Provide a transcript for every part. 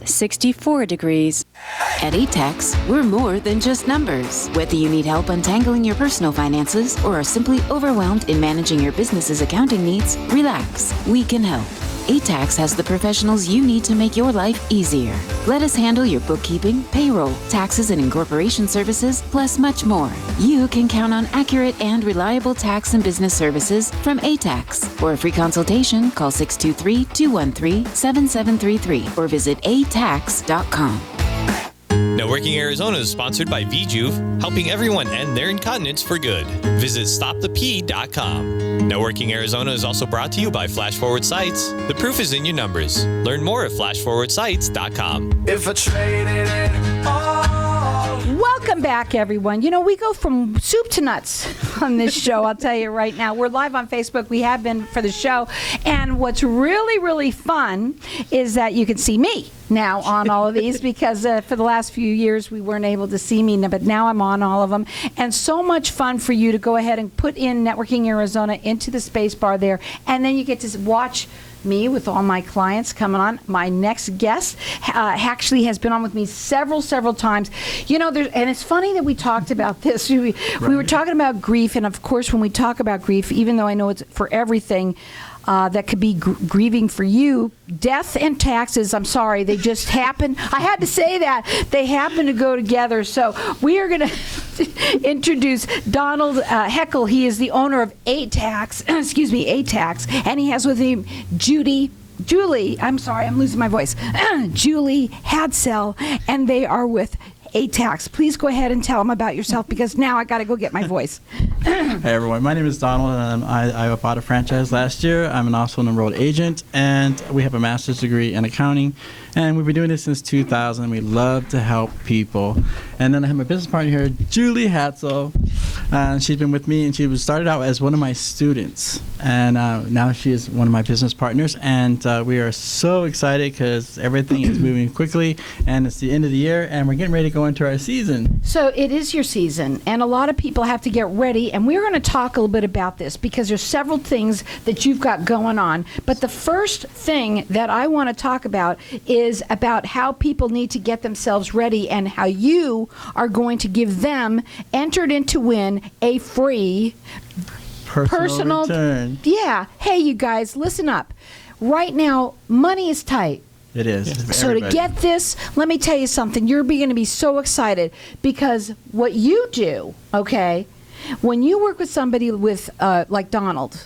64 degrees. At ATAX, we're more than just numbers. Whether you need help untangling your personal finances or are simply overwhelmed in managing your business's accounting needs, relax. We can help. ATAX has the professionals you need to make your life easier. Let us handle your bookkeeping, payroll, taxes and incorporation services, plus much more. You can count on accurate and reliable tax and business services from ATAX. For a free consultation, call 623-213-7733 or visit atax.com. Networking Arizona is sponsored by VJuve, helping everyone end their incontinence for good. Visit stopthep.com. Networking Arizona is also brought to you by Flash Forward Sites. The proof is in your numbers. Learn more at flashforwardsites.com. If I traded it all. Welcome back, everyone. You know, we go from soup to nuts on this show, I'll tell you right now. We're live on Facebook. We have been for the show. And what's really, really fun is that you can see me now on all of these because for the last few years we weren't able to see me, but now I'm on all of them. And so much fun for you to go ahead and put in Networking Arizona into the space bar there. And then you get to watch me with all my clients coming on. My next guest actually has been on with me several times. You know, and it's funny that we talked about this. We were talking about grief, and of course when we talk about grief, even though I know it's for everything, that could be grieving for you. Death and taxes, I'm sorry, they just happen. I had to say that. They happen to go together. So we are going to introduce Donald Heckel. He is the owner of ATAX, ATAX, and he has with him Julie, I'm sorry, I'm losing my voice, Julie Hadsell, and they are with ATAX. Please go ahead and tell them about yourself because now I got to go get my voice. Hey everyone, my name is Donald and I bought a franchise last year. I'm also an enrolled agent and we have a master's degree in accounting and we've been doing this since 2000. We love to help people. And then I have my business partner here, Julie Hadsell. She's been with me and she started out as one of my students and now she is one of my business partners and we are so excited because everything is moving quickly and it's the end of the year and we're getting ready to go into our season. So it is your season and a lot of people have to get ready and we're going to talk a little bit about this because there's several things that you've got going on. But the first thing that I want to talk about is about how people need to get themselves ready and how you are going to give them entered in to win a free personal return. Yeah. Hey, you guys, listen up. Right now, money is tight. It is. So to get this, let me tell you something. You're going to be so excited because what you do, okay, when you work with somebody with like Donald,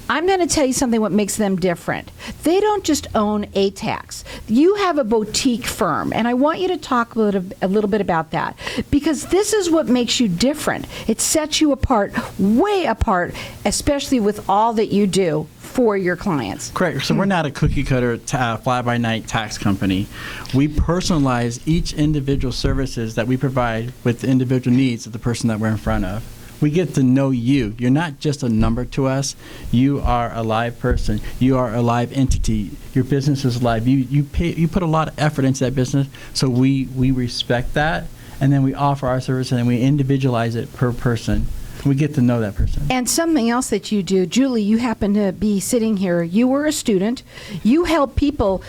I'm going to tell you something what makes them different. They don't just own ATAX. You have a boutique firm, and I want you to talk a little bit about that because this is what makes you different. It sets you apart, way apart, especially with all that you do for your clients. Correct. So we're not a cookie cutter fly-by-night tax company. We personalize each individual services that we provide with the individual needs of the person that we're in front of. We get to know you. You're not just a number to us. You are a live person. You are a live entity. Your business is live. You put a lot of effort into that business, so we respect that, and then we offer our service, and then we individualize it per person. We get to know that person. And something else that you do, Julie, you happen to be sitting here. You were a student. You help people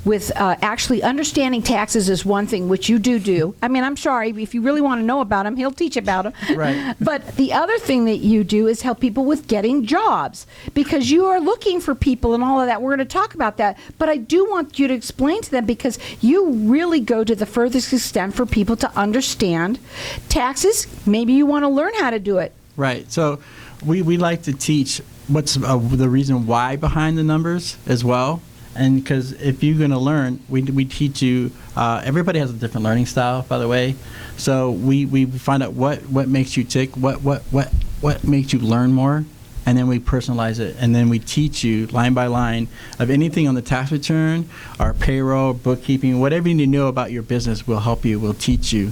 with actually understanding taxes is one thing, which you do. I mean, I'm sorry, if you really want to know about him, he'll teach about him. Right. But the other thing that you do is help people with getting jobs because you are looking for people and all of that. We're going to talk about that. But I do want you to explain to them because you really go to the furthest extent for people to understand taxes. Maybe you want to learn how to do it. Right. So we like to teach what's the reason why behind the numbers as well. And because if you're going to learn, we teach you, everybody has a different learning style, by the way. So we find out what makes you tick, what makes you learn more, and then we personalize it. And then we teach you line by line of anything on the tax return, our payroll, bookkeeping, whatever you need to know about your business, we'll help you, we'll teach you.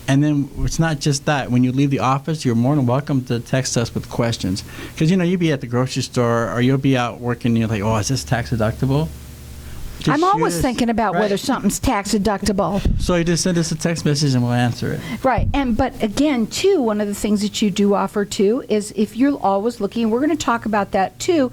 And then it's not just that. When you leave the office, you're more than welcome to text us with questions. Because, you'll be at the grocery store or you'll be out working and you're like, oh, is this tax deductible? I'm always thinking about whether something's tax deductible. So you just send us a text message and we'll answer it. Right. But again, too, one of the things that you do offer, too, is if you're always looking, we're going to talk about that, too,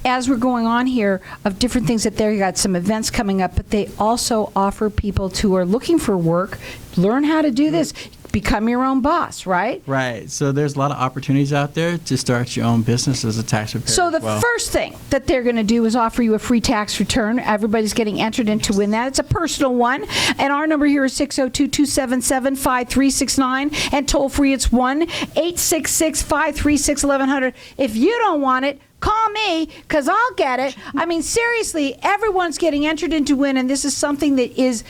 as we're going on here, of different things that you got some events coming up, but they also offer people who are looking for work, learn how to do this. Become your own boss, right? Right. So there's a lot of opportunities out there to start your own business as a tax preparer. So the first thing that they're going to do is offer you a free tax return. Everybody's getting entered in to win that. It's a personal one. And our number here is 602-277-5369. And toll free, it's 1-866-536-1100. If you don't want it, call me, because I'll get it. I mean, seriously, everyone's getting entered in to win, and this is something that is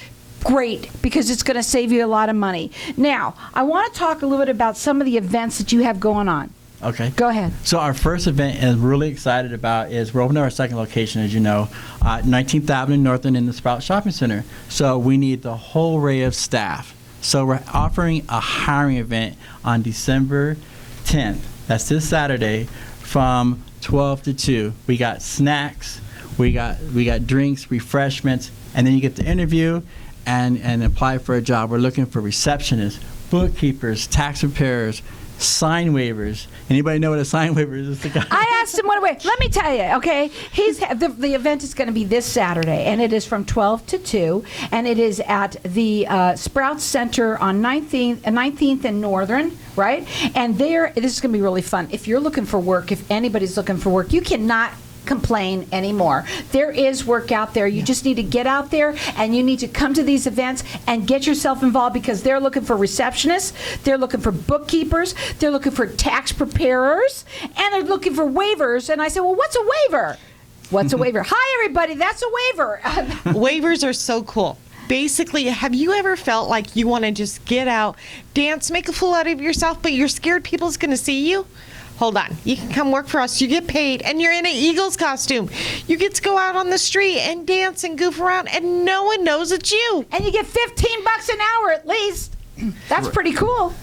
great because it's going to save you a lot of money. Now, I want to talk a little bit about some of the events that you have going on. Okay. Go ahead. So our first event I'm really excited about is we're opening our second location, as you know, 19th Avenue Northern in the Sprout Shopping Center. So we need the whole array of staff. So we're offering a hiring event on December 10th. That's this Saturday from 12 to 2. We got snacks, we got drinks, refreshments, and then you get the interview and apply for a job. We're looking for receptionists, bookkeepers, tax preparers, sign waivers. Anybody know what a sign waiver is? I asked him, let me tell you, okay? The event is going to be this Saturday, and it is from 12 to 2, and it is at the Sprouts Center on 19th and Northern, right? And this is going to be really fun. If you're looking for work, if anybody's looking for work, you cannot complain anymore. There is work out there. You just need to get out there, and you need to come to these events and get yourself involved, because they're looking for receptionists, they're looking for bookkeepers, they're looking for tax preparers, and they're looking for waivers. And I said, well, what's a waiver? What's a waiver? Hi, everybody. That's a waiver. Waivers are so cool. Basically, have you ever felt like you want to just get out, dance, make a fool out of yourself, but you're scared people's going to see you? Hold on. You can come work for us. You get paid, and you're in an Eagles costume. You get to go out on the street and dance and goof around, and no one knows it's you. And you get $15 an hour at least. That's pretty cool.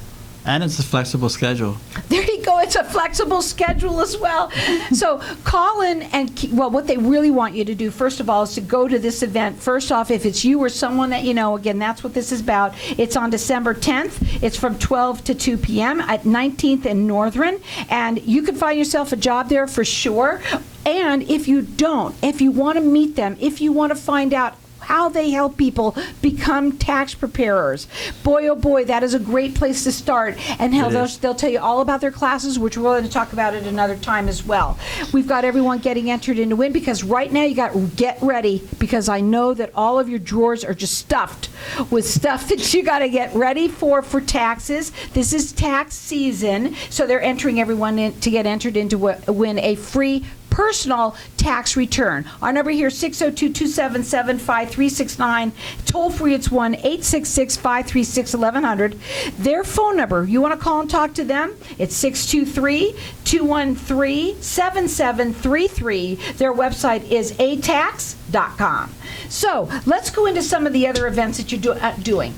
And it's a flexible schedule. There you go. It's a flexible schedule as well. So call in what they really want you to do, first of all, is to go to this event. First off, if it's you or someone that you know, again, that's what this is about. It's on December 10th. It's from 12 to 2 p.m. at 19th and Northern. And you can find yourself a job there for sure. And if you don't, if you want to meet them, if you want to find out how they help people become tax preparers, boy, oh boy, that is a great place to start. And they'll tell you all about their classes, which we're going to talk about at another time as well. We've got everyone getting entered in to win, because right now you got to get ready, because I know that all of your drawers are just stuffed with stuff that you got to get ready for taxes. This is tax season, so they're entering everyone in to get entered in to win a free personal tax return. Our number here is 602-277-5369. Toll free, it's 1-866-536-1100. Their phone number, you want to call and talk to them, it's 623-213-7733. Their website is ATAX.com. So let's go into some of the other events that you're doing.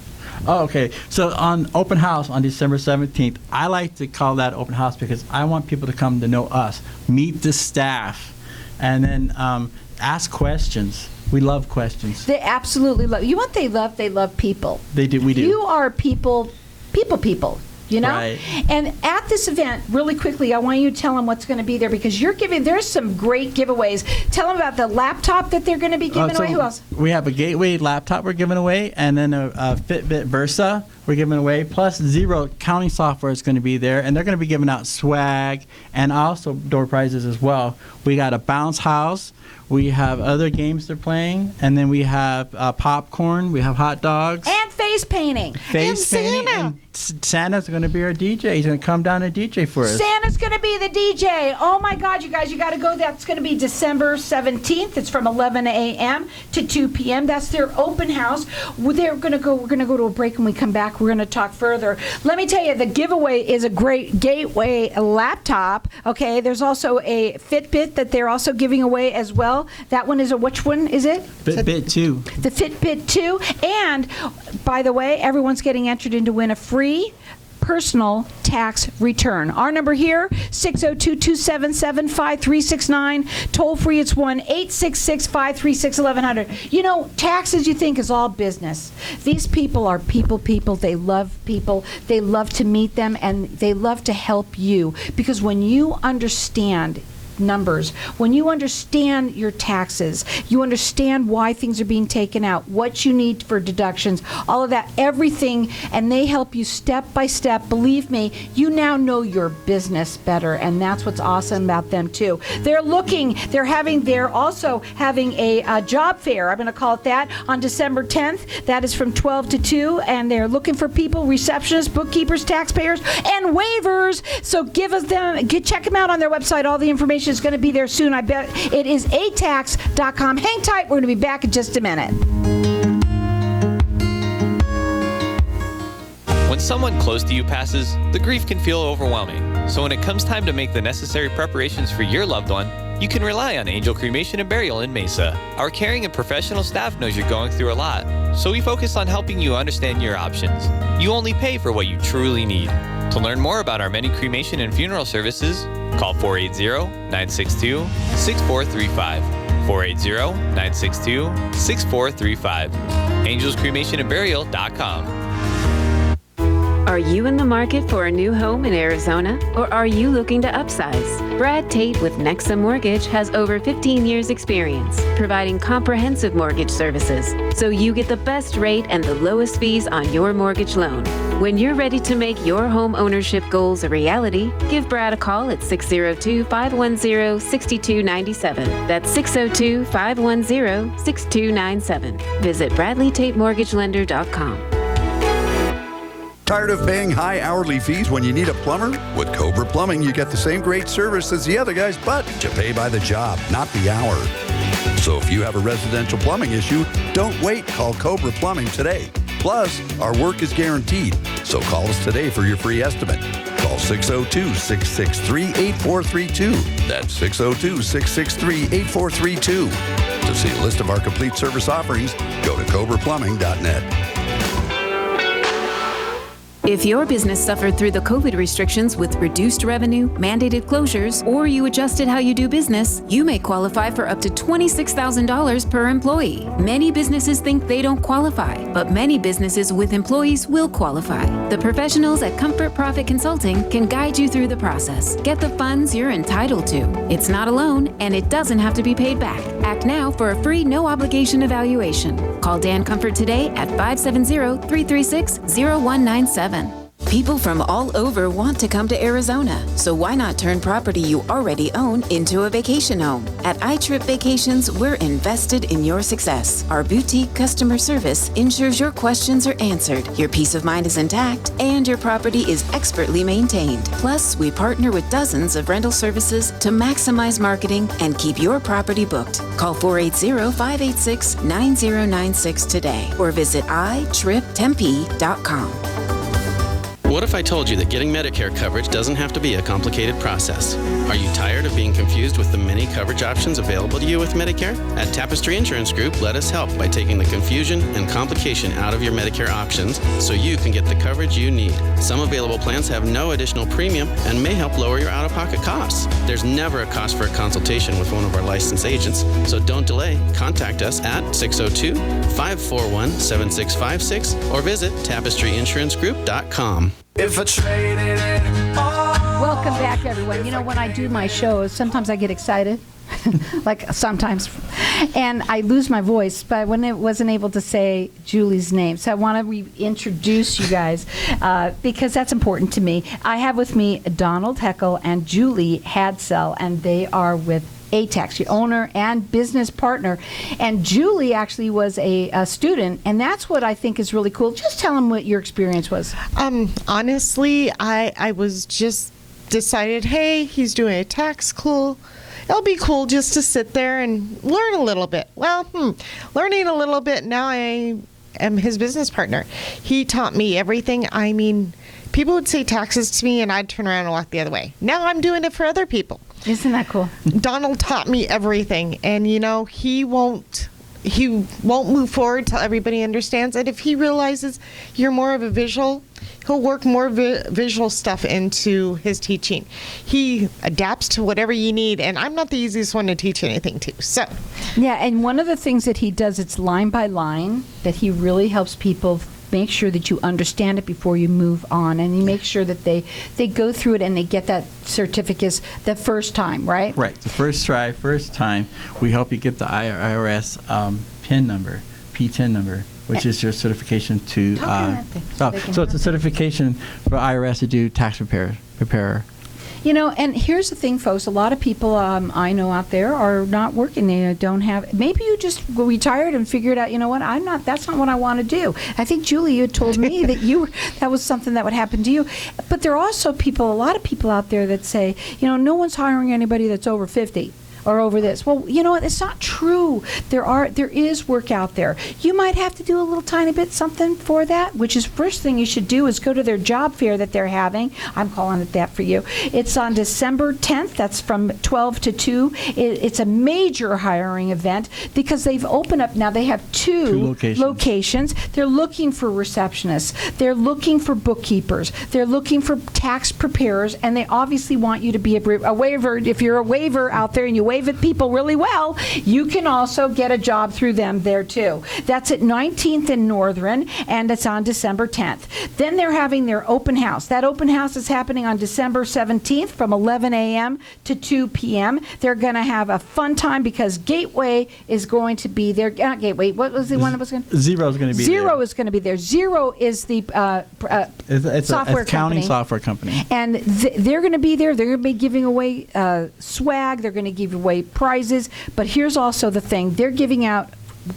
Oh, okay. So on open house on December 17th, I like to call that open house because I want people to come to know us, meet the staff, and then ask questions. We love questions. They absolutely love. You know what they love? They love people. They do. We do. You are people. You know? Right. And at this event, really quickly, I want you to tell them what's going to be there, because there's some great giveaways. Tell them about the laptop that they're going to be giving away. Who else? We have a Gateway laptop we're giving away, and then a Fitbit Versa we're giving away, plus Xero accounting software is going to be there, and they're going to be giving out swag and also door prizes as well. We got a bounce house. We have other games they're playing, and then we have popcorn. We have hot dogs. And face painting. And Santa's going to be our DJ. He's going to come down and DJ for us. Santa's going to be the DJ. Oh, my God, you guys, you got to go. That's going to be December 17th. It's from 11 a.m. to 2 p.m. That's their open house. We're going to go to a break. When we come back, we're going to talk further. Let me tell you, the giveaway is a great Gateway laptop. Okay, there's also a Fitbit that they're also giving away as well. That one is which one is it? Fitbit 2. The Fitbit 2. And, by the way, everyone's getting entered in to win a free personal tax return. Our number here, 602-277-5369. Toll free, it's 1-866-536-1100. You know, taxes, you think, is all business. These people are people. They love people. They love to meet them, and they love to help you. Because when you understand numbers, when you understand your taxes, you understand why things are being taken out, what you need for deductions, all of that, everything, and they help you step by step. Believe me, you now know your business better, and that's what's awesome about them too. They're also having a job fair, I'm going to call it that, on December 10th. That is from 12 to 2, and they're looking for people, receptionists, bookkeepers, taxpayers, and waivers. So check them out on their website. All the information is going to be there soon. I bet it is ATAX.com. Hang tight. We're going to be back in just a minute. When someone close to you passes, the grief can feel overwhelming. So when it comes time to make the necessary preparations for your loved one, you can rely on Angel Cremation and Burial in Mesa. Our caring and professional staff knows you're going through a lot, so we focus on helping you understand your options. You only pay for what you truly need. To learn more about our many cremation and funeral services, call 480-962-6435. 480-962-6435. AngelsCremationandBurial.com. Are you in the market for a new home in Arizona, or are you looking to upsize? Brad Tate with Nexa Mortgage has over 15 years experience providing comprehensive mortgage services, so you get the best rate and the lowest fees on your mortgage loan. When you're ready to make your home ownership goals a reality, give Brad a call at 602-510-6297. That's 602-510-6297. Visit BradleyTateMortgageLender.com. Tired of paying high hourly fees when you need a plumber? With Cobra Plumbing, you get the same great service as the other guys, but you pay by the job, not the hour. So if you have a residential plumbing issue, don't wait. Call Cobra Plumbing today. Plus, our work is guaranteed. So call us today for your free estimate. Call 602-663-8432. That's 602-663-8432. To see a list of our complete service offerings, go to cobraplumbing.net. If your business suffered through the COVID restrictions with reduced revenue, mandated closures, or you adjusted how you do business, you may qualify for up to $26,000 per employee. Many businesses think they don't qualify, but many businesses with employees will qualify. The professionals at Comfort Profit Consulting can guide you through the process. Get the funds you're entitled to. It's not a loan, and it doesn't have to be paid back. Act now for a free, no-obligation evaluation. Call Dan Comfort today at 570-336-0197. People from all over want to come to Arizona, so why not turn property you already own into a vacation home? At iTrip Vacations, we're invested in your success. Our boutique customer service ensures your questions are answered, your peace of mind is intact, and your property is expertly maintained. Plus, we partner with dozens of rental services to maximize marketing and keep your property booked. Call 480-586-9096 today or visit itriptempe.com. What if I told you that getting Medicare coverage doesn't have to be a complicated process? Are you tired of being confused with the many coverage options available to you with Medicare? At Tapestry Insurance Group, let us help by taking the confusion and complication out of your Medicare options so you can get the coverage you need. Some available plans have no additional premium and may help lower your out-of-pocket costs. There's never a cost for a consultation with one of our licensed agents, so don't delay. Contact us at 602-541-7656 or visit tapestryinsurancegroup.com. If I traded it all. Welcome back, everyone. You know, when I do my shows, sometimes I get excited, like sometimes, and I lose my voice, but when it wasn't able to say Julie's name. So I want to reintroduce you guys because that's important to me. I have with me Donald Heckel and Julie Hadsell, and they are with ATAX, your owner and business partner. And Julie actually was a student, and that's what I think is really cool. Just tell them what your experience was. Honestly, I was just decided, hey, he's doing a tax school. It'll be cool just to sit there and learn a little bit. Well, learning a little bit, now I am his business partner. He taught me everything. I mean, people would say taxes to me, and I'd turn around and walk the other way. Now I'm doing it for other people. Isn't that cool? Donald taught me everything, and you know, he won't move forward till everybody understands it. If he realizes you're more of a visual, he'll work more visual stuff into his teaching. He adapts to whatever you need, and I'm not the easiest one to teach anything to. So, yeah, and one of the things that he does, it's line by line, that he really helps people make sure that you understand it before you move on, and you make sure that they go through it and they get that certificate the first time, right? Right. The first try, first time, we help you get the IRS PIN number, P10 number, which is your certification to. So it's a certification for IRS to do tax preparer. You know, and here's the thing, folks. A lot of people I know out there are not working. They don't have. Maybe you just retired and figured out. You know what? That's not what I want to do. I think Julie, you had told me that was something that would happen to you. But there are also a lot of people out there that say, you know, no one's hiring anybody that's over 50. Or over this. Well, you know what? It's not true. There is work out there. You might have to do a little tiny bit something for that, which is first thing you should do is go to their job fair that they're having. I'm calling it that for you. It's on December 10th. That's from 12 to 2. It's a major hiring event because they've opened up now. They have two locations. They're looking for receptionists. They're looking for bookkeepers. They're looking for tax preparers, and they obviously want you to be a waiver. If you're a waiver out there and you wave at people really well, you can also get a job through them there too. That's at 19th and Northern, and it's on December 10th. Then they're having their open house. That open house is happening on December 17th from 11 a.m. to 2 p.m. They're going to have a fun time because Gateway is going to be there. Not Gateway. What was the one that was going to? Zero is going to be there. Zero is going to be there. Zero is the it's software a accounting company. Software company. And they're going to be there. They're going to be giving away swag. They're going to give away prizes. But here's also the thing. They're giving out,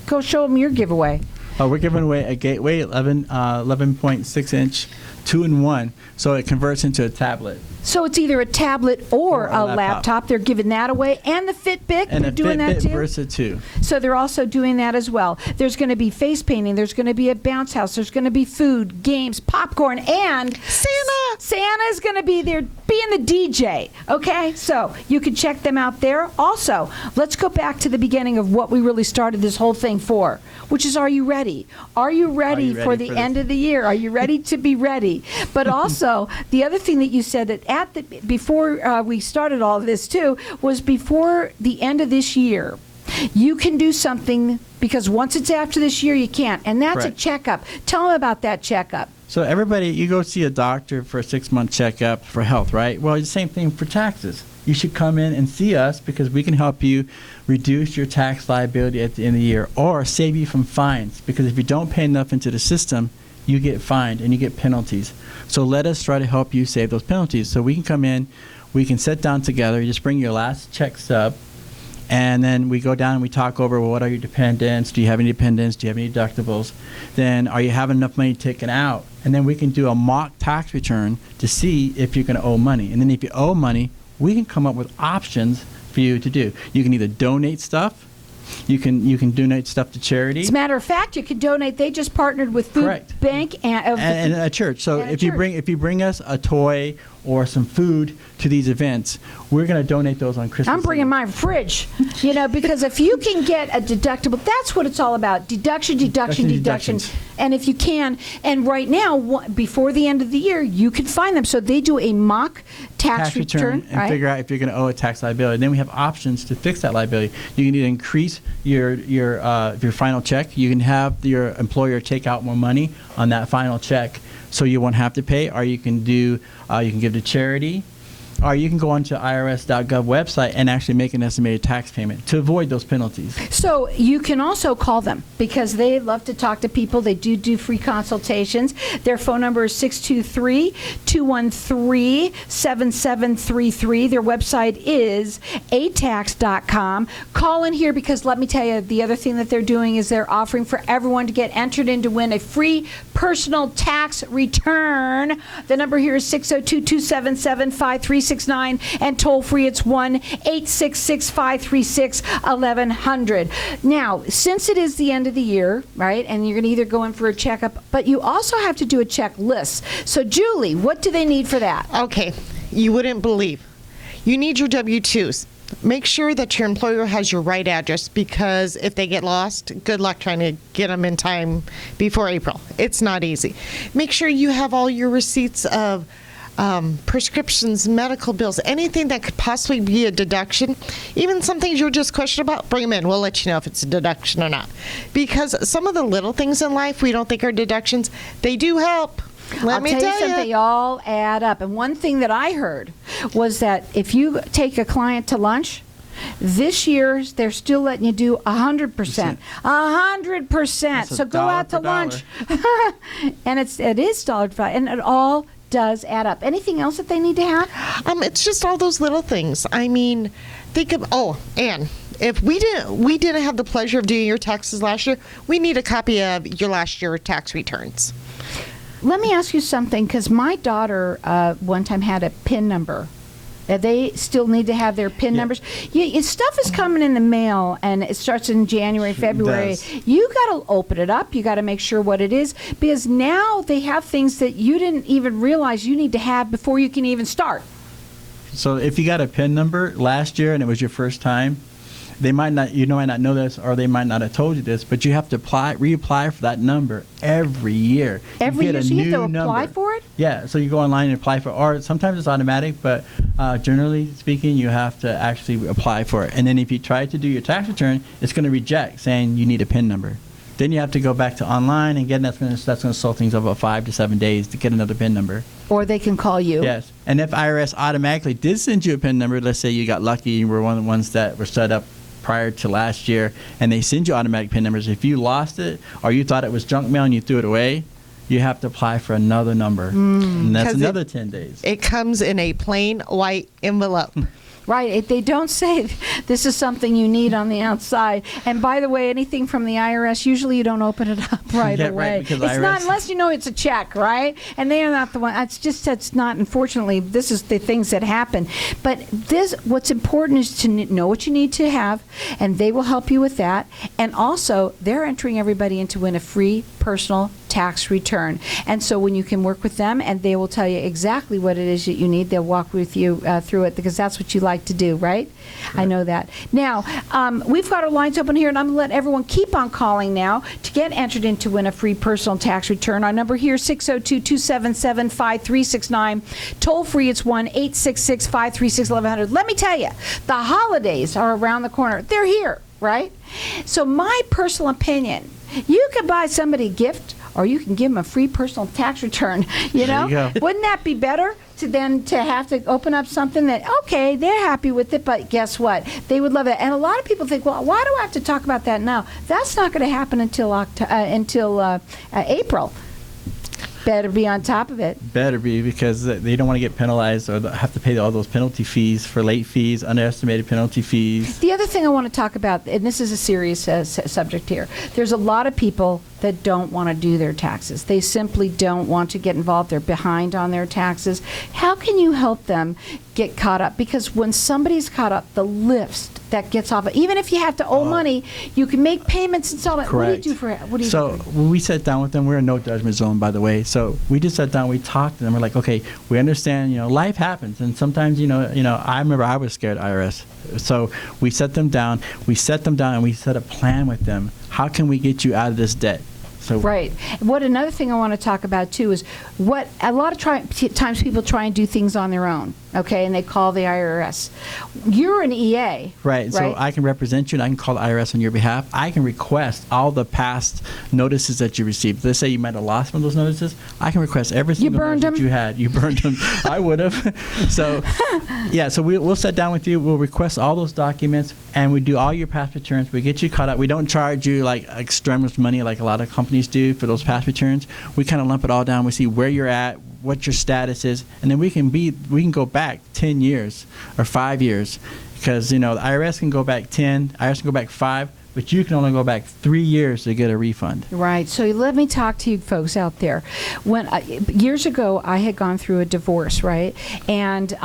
go show them your giveaway. We're giving away a Gateway 11.6 inch 2-in-1, so it converts into a tablet. So it's either a tablet or a laptop. They're giving that away. And the Fitbit, and they're doing that too. And a Fitbit Versa 2. So they're also doing that as well. There's going to be face painting. There's going to be a bounce house. There's going to be food, games, popcorn, and Santa. Santa's going to be there being the DJ. Okay? So you can check them out there. Also, let's go back to the beginning of what we really started this whole thing for, which is, are you ready? Are you ready for the end of the year? Are you ready to be ready? But also, the other thing that you said that before we started all of this too was before the end of this year, you can do something, because once it's after this year, you can't, and that's a checkup. Tell them about that checkup. So everybody, you go see a doctor for a 6-month checkup for health, right? Well, it's the same thing for taxes. You should come in and see us because we can help you reduce your tax liability at the end of the year or save you from fines, because if you don't pay enough into the system, you get fined and you get penalties. So let us try to help you save those penalties. So we can come in, we can sit down together, you just bring your last check stub, and then we go down and we talk over, well, what are your dependents? Do you have any dependents? Do you have any deductibles? Then are you having enough money taken out? And then we can do a mock tax return to see if you're going to owe money. And then if you owe money, we can come up with options for you to do. You can either donate stuff. You can donate stuff to charity. As a matter of fact, you can donate. They just partnered with Food Bank and a church. So if you bring us a toy or some food to these events, we're going to donate those on Christmas. I'm bringing my fridge, because if you can get a deductible, that's what it's all about. Deduction. And if you can, and right now, before the end of the year, you can find them. So they do a mock tax return and figure out if you're going to owe a tax liability. Then we have options to fix that liability. You can either increase your final check. You can have your employer take out more money on that final check, so you won't have to pay, or you can give to charity, or you can go onto irs.gov website and actually make an estimated tax payment to avoid those penalties. So you can also call them because they love to talk to people. They do free consultations. Their phone number is 623-213-7733. Their website is ATAX.com. Call in here because let me tell you, the other thing that they're doing is they're offering for everyone to get entered in to win a free personal tax return. The number here is 602-277-5369, and toll free it's 1-866-536-1100. Now, since it is the end of the year, right, and you're going to either go in for a checkup, but you also have to do a checklist. So, Julie, what do they need for that? Okay, you wouldn't believe. You need your W-2s. Make sure that your employer has your right address, because if they get lost, good luck trying to get them in time before April. It's not easy. Make sure you have all your receipts of prescriptions, medical bills, anything that could possibly be a deduction, even some things you'll just question about, bring them in. We'll let you know if it's a deduction or not. Because some of the little things in life we don't think are deductions, they do help. Let me tell you something, they all add up. And one thing that I heard was that if you take a client to lunch, this year they're still letting you do 100%. 100%. So go out to lunch. And it is $1.05, and it all does add up. Anything else that they need to have? It's just all those little things. I mean, think of, Ann, if we didn't have the pleasure of doing your taxes last year, we need a copy of your last year tax returns. Let me ask you something, because my daughter one time had a PIN number. They still need to have their PIN numbers. Stuff is coming in the mail, and it starts in January, February. You got to open it up. You got to make sure what it is, because now they have things that you didn't even realize you need to have before you can even start. So if you got a PIN number last year and it was your first time, they might not know this, or they might not have told you this, but you have to reapply for that number every year. Every year, so you have to apply for it? Yeah, so you go online and apply for it, or sometimes it's automatic, but generally speaking, you have to actually apply for it. And then if you try to do your tax return, it's going to reject, saying you need a PIN number. Then you have to go back to online, and again, that's going to slow things up about 5 to 7 days to get another PIN number. Or they can call you. Yes, and if IRS automatically did send you a PIN number, let's say you got lucky, you were one of the ones that were set up prior to last year, and they send you automatic PIN numbers. If you lost it, or you thought it was junk mail and you threw it away, you have to apply for another number, and that's another 10 days. It comes in a plain white envelope. Right. They don't say this is something you need on the outside. And by the way, anything from the IRS, usually you don't open it up right away. Right, because it's IRS, not, unless you know it's a check, right? And they are not the one. It's not, unfortunately, this is the things that happen. But what's important is to know what you need to have, and they will help you with that. And also, they're entering everybody in to win a free personal tax return. And so when you can work with them, and they will tell you exactly what it is that you need, they'll walk with you through it, because that's what you like to do, right? I know that. Now, we've got our lines open here, and I'm going to let everyone keep on calling now to get entered in to win a free personal tax return. Our number here, 602-277-5369. Toll free, it's 1-866-536-1100. Let me tell you, the holidays are around the corner. They're here, right? So my personal opinion, you could buy somebody a gift, or you can give them a free personal tax return. You know, wouldn't that be better to have to open up something that, okay, they're happy with it, but guess what? They would love it. And a lot of people think, well, why do I have to talk about that now? That's not going to happen until April. Better be on top of it. Better be, because they don't want to get penalized or have to pay all those penalty fees for late fees, underestimated penalty fees. The other thing I want to talk about, and this is a serious subject here, there's a lot of people that don't want to do their taxes. They simply don't want to get involved. They're behind on their taxes. How can you help them get caught up? Because when somebody's caught up, the list that gets off, even if you have to owe money, you can make payments and so on. Correct. What do you do? So when we sat down with them, we're in no judgment zone, by the way. So we just sat down, we talked to them. We're like, okay, we understand, life happens, and sometimes, I remember I was scared of IRS. So we set them down, and we set a plan with them. How can we get you out of this debt? Right. Another thing I want to talk about too is what a lot of times people try and do things on their own, okay, and they call the IRS. You're an EA. Right. So I can represent you, and I can call the IRS on your behalf. I can request all the past notices that you received. Let's say you might have lost one of those notices. I can request every single notice that you had. You burned them. I would have. So, so we'll sit down with you. We'll request all those documents, and we do all your past returns. We get you caught up. We don't charge you like extremist money like a lot of companies do for those past returns. We kind of lump it all down. We see where you're at, what your status is, and then we can go back 10 years or 5 years, because the IRS can go back 10, IRS can go back 5, but you can only go back 3 years to get a refund. Right. So let me talk to you folks out there. When years ago I had gone through a divorce, right, and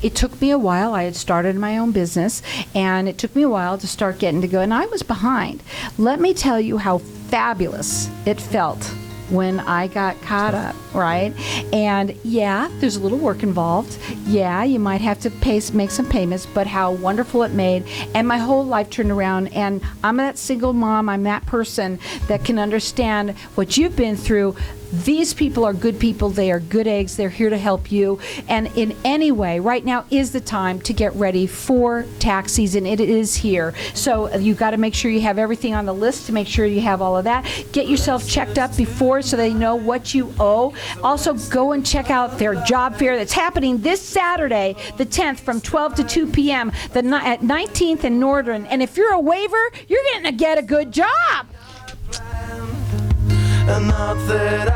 it took me a while. I had started my own business, and it took me a while to start getting to go, and I was behind. Let me tell you how fabulous it felt when I got caught up, right? And there's a little work involved. You might have to make some payments, but how wonderful it made. And my whole life turned around, and I'm that single mom, I'm that person that can understand what you've been through. These people are good people. They are good eggs. They're here to help you. And in any way, right now is the time to get ready for tax season. It is here. So you've got to make sure you have everything on the list to make sure you have all of that. Get yourself checked up before so they know what you owe. Also, go and check out their job fair that's happening this Saturday, the 10th, from 12 to 2 p.m. At 19th and Northern. And if you're a waiver, you're going to get a good job. and not that